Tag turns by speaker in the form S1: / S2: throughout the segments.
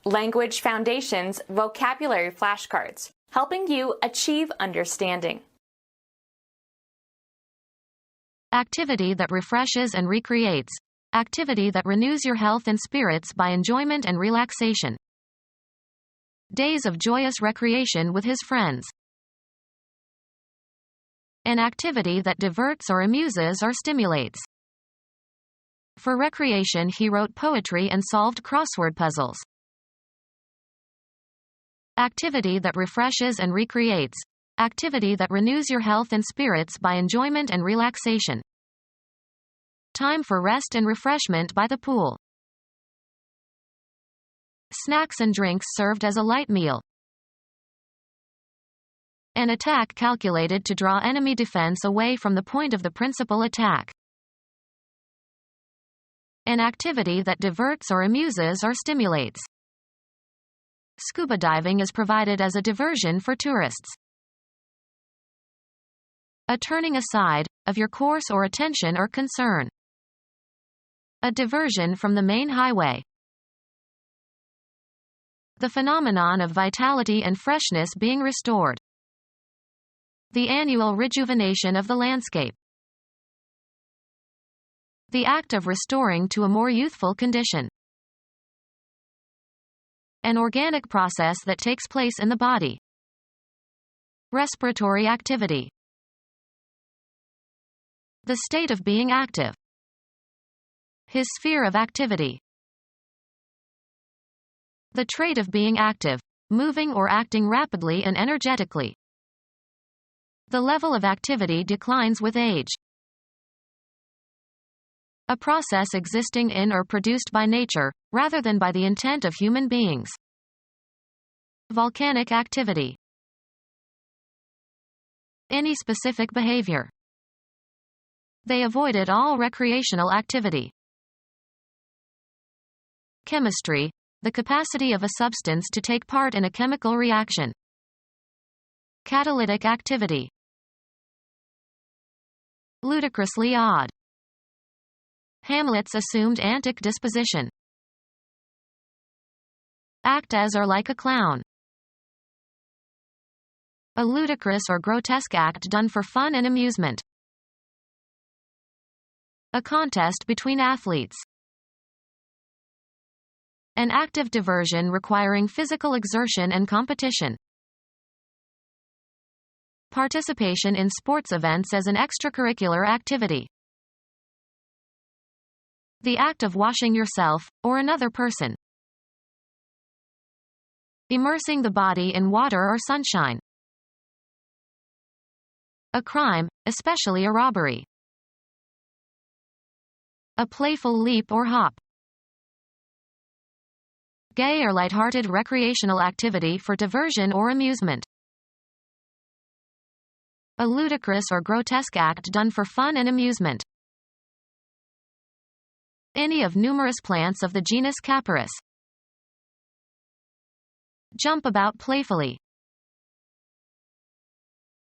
S1: Language Foundations Vocabulary Flashcards, helping you achieve understanding.
S2: Activity that refreshes and recreates. Activity that renews your health and spirits by enjoyment and relaxation. Days of joyous recreation with his friends. An activity that diverts or amuses or stimulates. For recreation, he wrote poetry and solved crossword puzzles. Activity that refreshes and recreates. Activity that renews your health and spirits by enjoyment and relaxation. Time for rest and refreshment by the pool. Snacks and drinks served as a light meal. An attack calculated to draw enemy defense away from the point of the principal attack. An activity that diverts or amuses or stimulates. Scuba diving is provided as a diversion for tourists. A turning aside, of your course or attention or concern. A diversion from the main highway. The phenomenon of vitality and freshness being restored. The annual rejuvenation of the landscape. The act of restoring to a more youthful condition. An organic process that takes place in the body. Respiratory activity. The state of being active. His sphere of activity. The trait of being active, moving or acting rapidly and energetically. The level of activity declines with age. A process existing in or produced by nature, rather than by the intent of human beings. Volcanic activity. Any specific behavior. They avoided all recreational activity. Chemistry, the capacity of a substance to take part in a chemical reaction. Catalytic activity. Ludicrously odd. Hamlet's assumed antic disposition. Act as or like a clown. A ludicrous or grotesque act done for fun and amusement. A contest between athletes. An active diversion requiring physical exertion and competition. Participation in sports events as an extracurricular activity. The act of washing yourself, or another person. Immersing the body in water or sunshine. A crime, especially a robbery. A playful leap or hop. Gay or light-hearted recreational activity for diversion or amusement. A ludicrous or grotesque act done for fun and amusement. Any of numerous plants of the genus Capparis. Jump about playfully.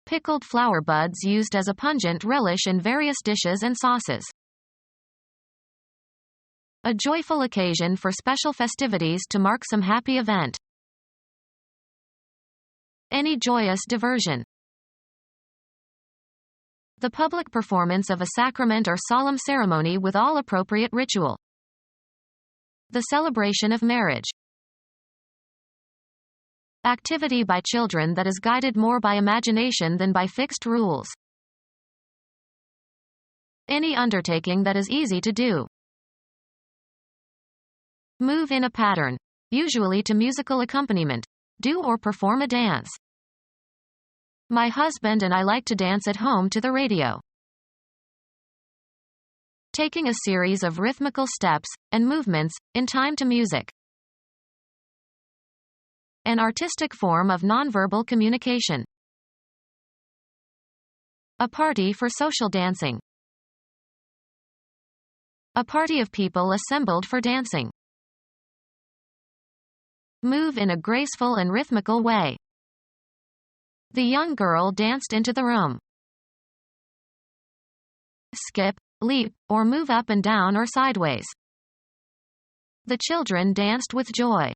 S2: Pickled flower buds used as a pungent relish in various dishes and sauces. A joyful occasion for special festivities to mark some happy event. Any joyous diversion. The public performance of a sacrament or solemn ceremony with all appropriate ritual. The celebration of marriage. Activity by children that is guided more by imagination than by fixed rules. Any undertaking that is easy to do. Move in a pattern, usually to musical accompaniment. Do or perform a dance. My husband and I like to dance at home to the radio. Taking a series of rhythmical steps and movements in time to music. An artistic form of nonverbal communication. A party for social dancing. A party of people assembled for dancing. Move in a graceful and rhythmical way. The young girl danced into the room. Skip, leap, or move up and down or sideways. The children danced with joy.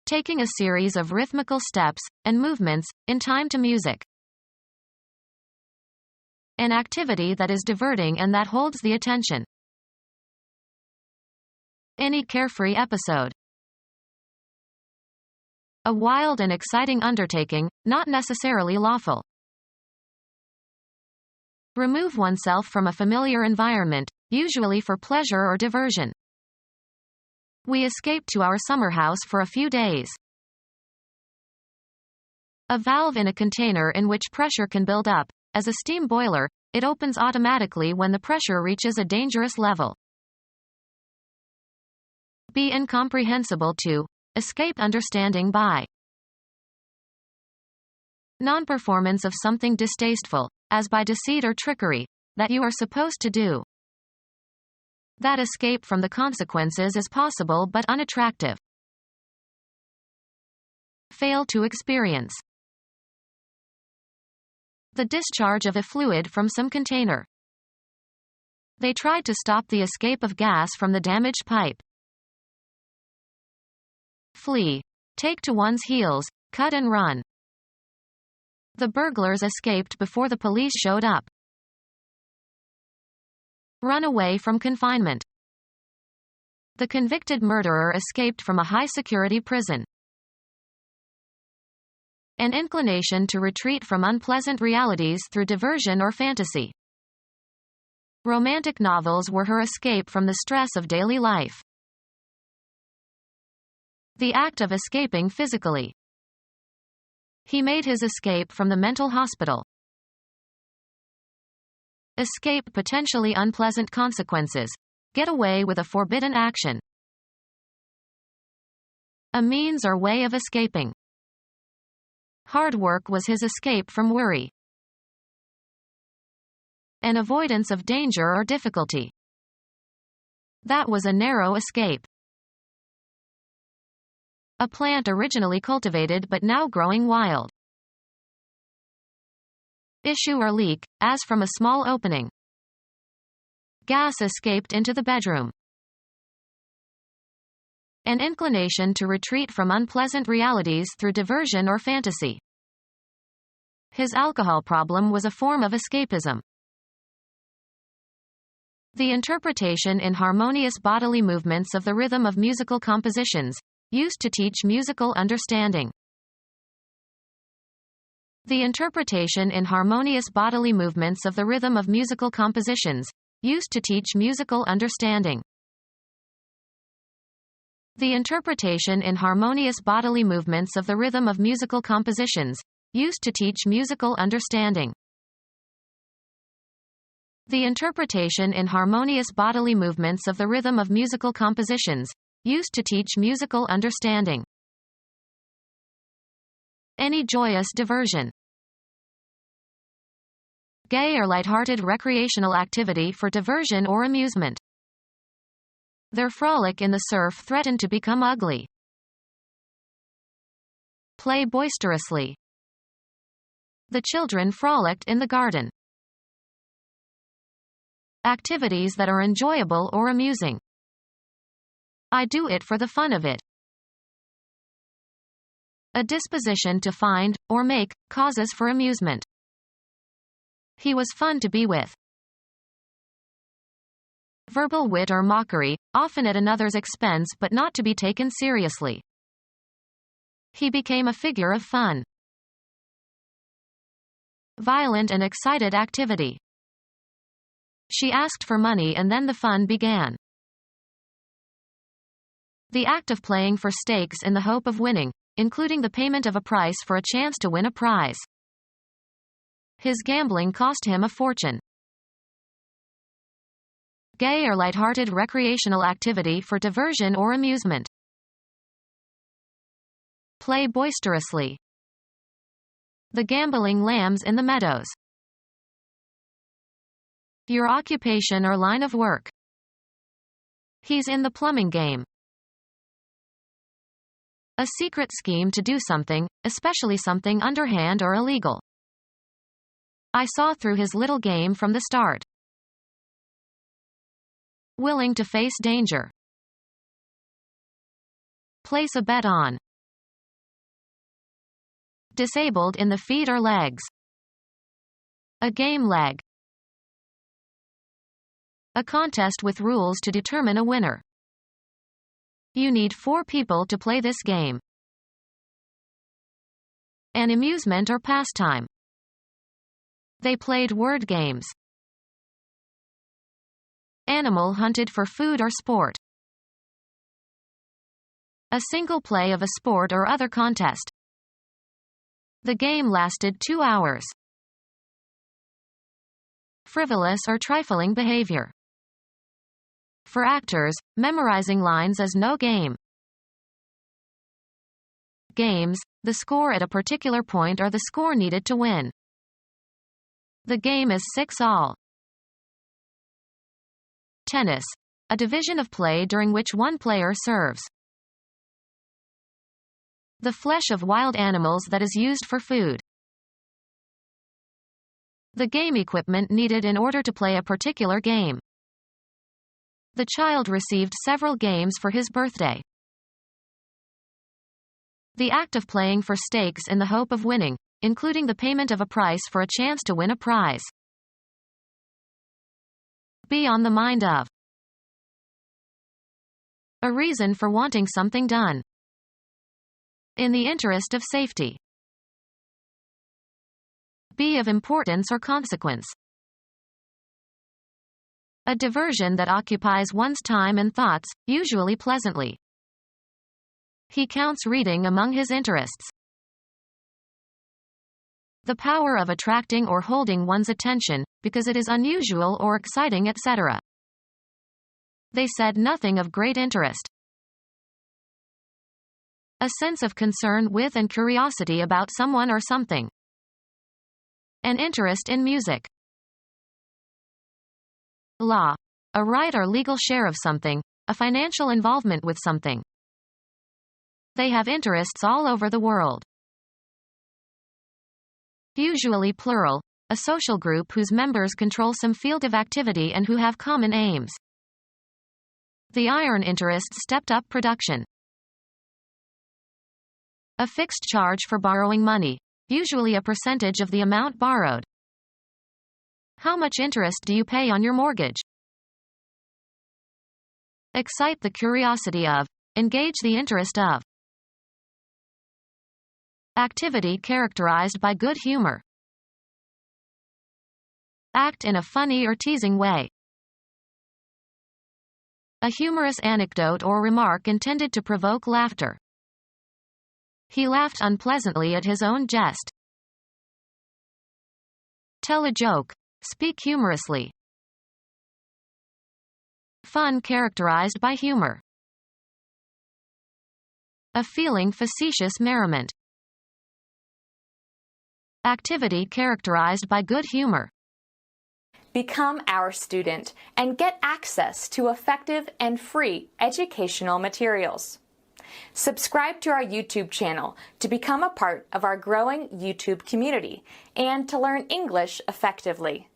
S2: taking a series of rhythmical steps and movements in time to music. An activity that is diverting and that holds the attention. Any carefree episode. A wild and exciting undertaking, not necessarily lawful. Remove oneself from a familiar environment, usually for pleasure or diversion. We escaped to our summer house for a few days. A valve in a container in which pressure can build up. As a steam boiler, it opens automatically when the pressure reaches a dangerous level. Be incomprehensible to. Escape understanding by. Non-performance of something distasteful, as by deceit or trickery, that you are supposed to do. That escape from the consequences is possible but unattractive. Fail to experience. The discharge of a fluid from some container. They tried to stop the escape of gas from the damaged pipe. Flee. Take to one's heels, cut and run. The burglars escaped before the police showed up. Run away from confinement. The convicted murderer escaped from a high-security prison. An inclination to retreat from unpleasant realities through diversion or fantasy. Romantic novels were her escape from the stress of daily life. The act of escaping physically. He made his escape from the mental hospital. Escape potentially unpleasant consequences. Get away with a forbidden action. A means or way of escaping. Hard work was his escape from worry. An avoidance of danger or difficulty. That was a narrow escape. A plant originally cultivated but now growing wild. Issue or leak, as from a small opening. Gas escaped into the bedroom. An inclination to retreat from unpleasant realities through diversion or fantasy. His alcohol problem was a form of escapism. The interpretation in harmonious bodily movements of the rhythm of musical compositions, used to teach musical understanding. The interpretation in harmonious bodily movements of the rhythm of musical compositions, used to teach musical understanding. The interpretation in harmonious bodily movements of the rhythm of musical compositions, used to teach musical understanding. The interpretation in harmonious bodily movements of the rhythm of musical compositions, used to teach musical understanding. Any joyous diversion. Gay or light-hearted recreational activity for diversion or amusement. Their frolic in the surf threatened to become ugly. Play boisterously. The children frolicked in the garden. Activities that are enjoyable or amusing. I do it for the fun of it. A disposition to find, or make, causes for amusement. He was fun to be with. Verbal wit or mockery, often at another's expense but not to be taken seriously. He became a figure of fun. Violent and excited activity. She asked for money and then the fun began. The act of playing for stakes in the hope of winning, including the payment of a price for a chance to win a prize. His gambling cost him a fortune. Gay or light-hearted recreational activity for diversion or amusement. Play boisterously. The gambling lambs in the meadows. Your occupation or line of work. He's in the plumbing game. A secret scheme to do something, especially something underhand or illegal. I saw through his little game from the start. Willing to face danger. Place a bet on. Disabled in the feet or legs. A game leg. A contest with rules to determine a winner. You need 4 people to play this game. An amusement or pastime. They played word games. Animal hunted for food or sport. A single play of a sport or other contest. The game lasted 2 hours. Frivolous or trifling behavior. For actors, memorizing lines is no game. Games, the score at a particular point or the score needed to win. The game is 6-all. Tennis, a division of play during which one player serves. The flesh of wild animals that is used for food. The game equipment needed in order to play a particular game. The child received several games for his birthday. The act of playing for stakes in the hope of winning, including the payment of a price for a chance to win a prize. Be on the mind of. A reason for wanting something done. In the interest of safety. Be of importance or consequence. A diversion that occupies one's time and thoughts, usually pleasantly. He counts reading among his interests. The power of attracting or holding one's attention, because it is unusual or exciting, etc. They said nothing of great interest. A sense of concern with and curiosity about someone or something. An interest in music. Law. A right or legal share of something, a financial involvement with something. They have interests all over the world. Usually plural, a social group whose members control some field of activity and who have common aims. The iron interests stepped up production. A fixed charge for borrowing money, usually a percentage of the amount borrowed. How much interest do you pay on your mortgage? Excite the curiosity of. Engage the interest of. Activity characterized by good humor. Act in a funny or teasing way. A humorous anecdote or remark intended to provoke laughter. He laughed unpleasantly at his own jest. Tell a joke. Speak humorously. Fun characterized by humor. A feeling facetious merriment. Activity characterized by good humor.
S1: Become our student and get access to effective and free educational materials. Subscribe to our YouTube channel to become a part of our growing YouTube community and to learn English effectively.